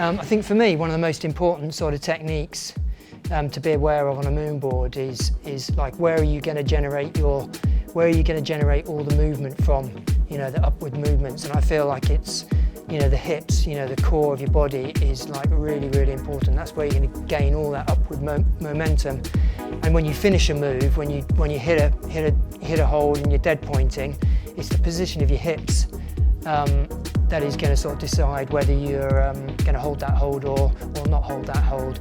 I think for me, one of the most important sort of techniques to be aware of on a MoonBoard is like where are you going to generate all the movement from, the upward movements. And I feel like it's, the hips, the core of your body is like really, really important. That's where you're going to gain all that upward momentum. And when you finish a move, when you hit a hold and you're dead pointing, it's the position of your hips that is going to sort of decide whether you're going to hold that hold or not hold that hold.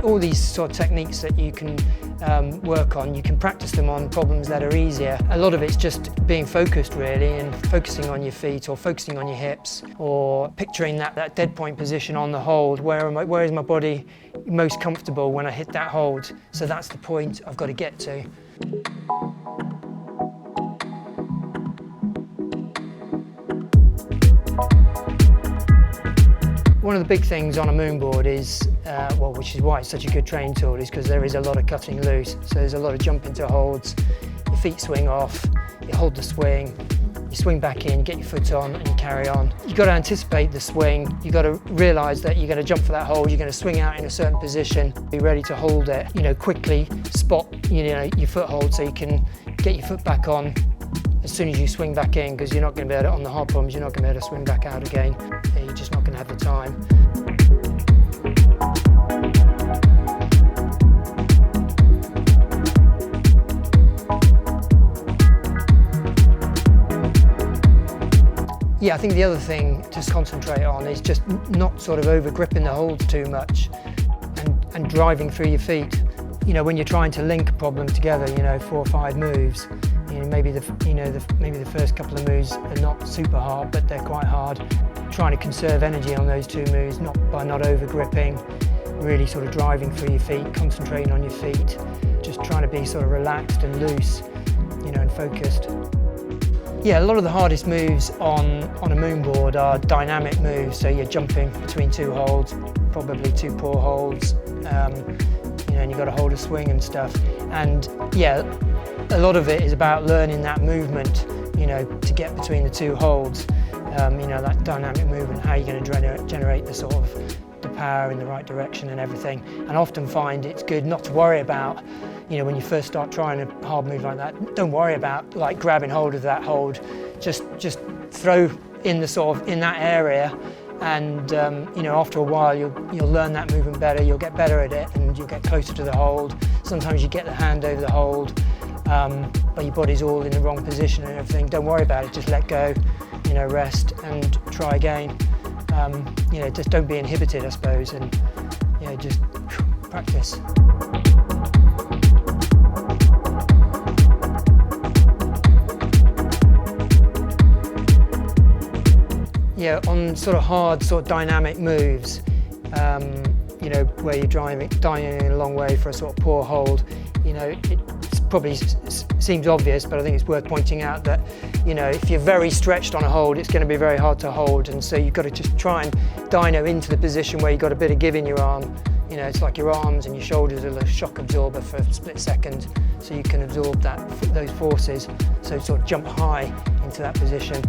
All these sort of techniques that you can work on, you can practice them on problems that are easier. A lot of it's just being focused really, and focusing on your feet or focusing on your hips, or picturing that dead point position on the hold. Where is my body most comfortable when I hit that hold? So that's the point I've got to get to. One of the big things on a MoonBoard is, which is why it's such a good training tool, is because there is a lot of cutting loose. So there's a lot of jump into holds, your feet swing off, you hold the swing, you swing back in, get your foot on and you carry on. You've got to anticipate the swing, you've got to realise that you're going to jump for that hold, you're going to swing out in a certain position, be ready to hold it, quickly spot your foothold so you can get your foot back on as soon as you swing back in, because you're not going to be able to, on the hard problems, you're not going to be able to swing back out again. You're just not going to have the time. Yeah, I think the other thing to concentrate on is just not sort of over gripping the holds too much and driving through your feet. When you're trying to link a problem together, 4 or 5 moves, maybe the first couple of moves are not super hard, but they're quite hard. Trying to conserve energy on those 2 moves, by not over gripping, really sort of driving through your feet, concentrating on your feet, just trying to be sort of relaxed and loose, and focused. Yeah, a lot of the hardest moves on a MoonBoard are dynamic moves, so you're jumping between 2 holds, probably 2 poor holds, and you've got to hold a swing and stuff. And yeah, a lot of it is about learning that movement, to get between the 2 holds, that dynamic movement, how you're going to generate the sort of the power in the right direction and everything. And I often find it's good not to worry about, when you first start trying a hard move like that, don't worry about like grabbing hold of that hold. Just throw in in that area, and after a while you'll learn that movement better. You'll get better at it, and you'll get closer to the hold. Sometimes you get the hand over the hold, but your body's all in the wrong position and everything. Don't worry about it. Just let go, rest and try again. Just don't be inhibited, I suppose, and just practice. Yeah, on sort of hard, sort of dynamic moves, where you're diving a long way for a sort of poor hold, it probably seems obvious, but I think it's worth pointing out that, if you're very stretched on a hold, it's going to be very hard to hold, and so you've got to just try and dyno into the position where you've got a bit of give in your arm. It's like your arms and your shoulders are a shock absorber for a split second, so you can absorb those forces, so sort of jump high into that position.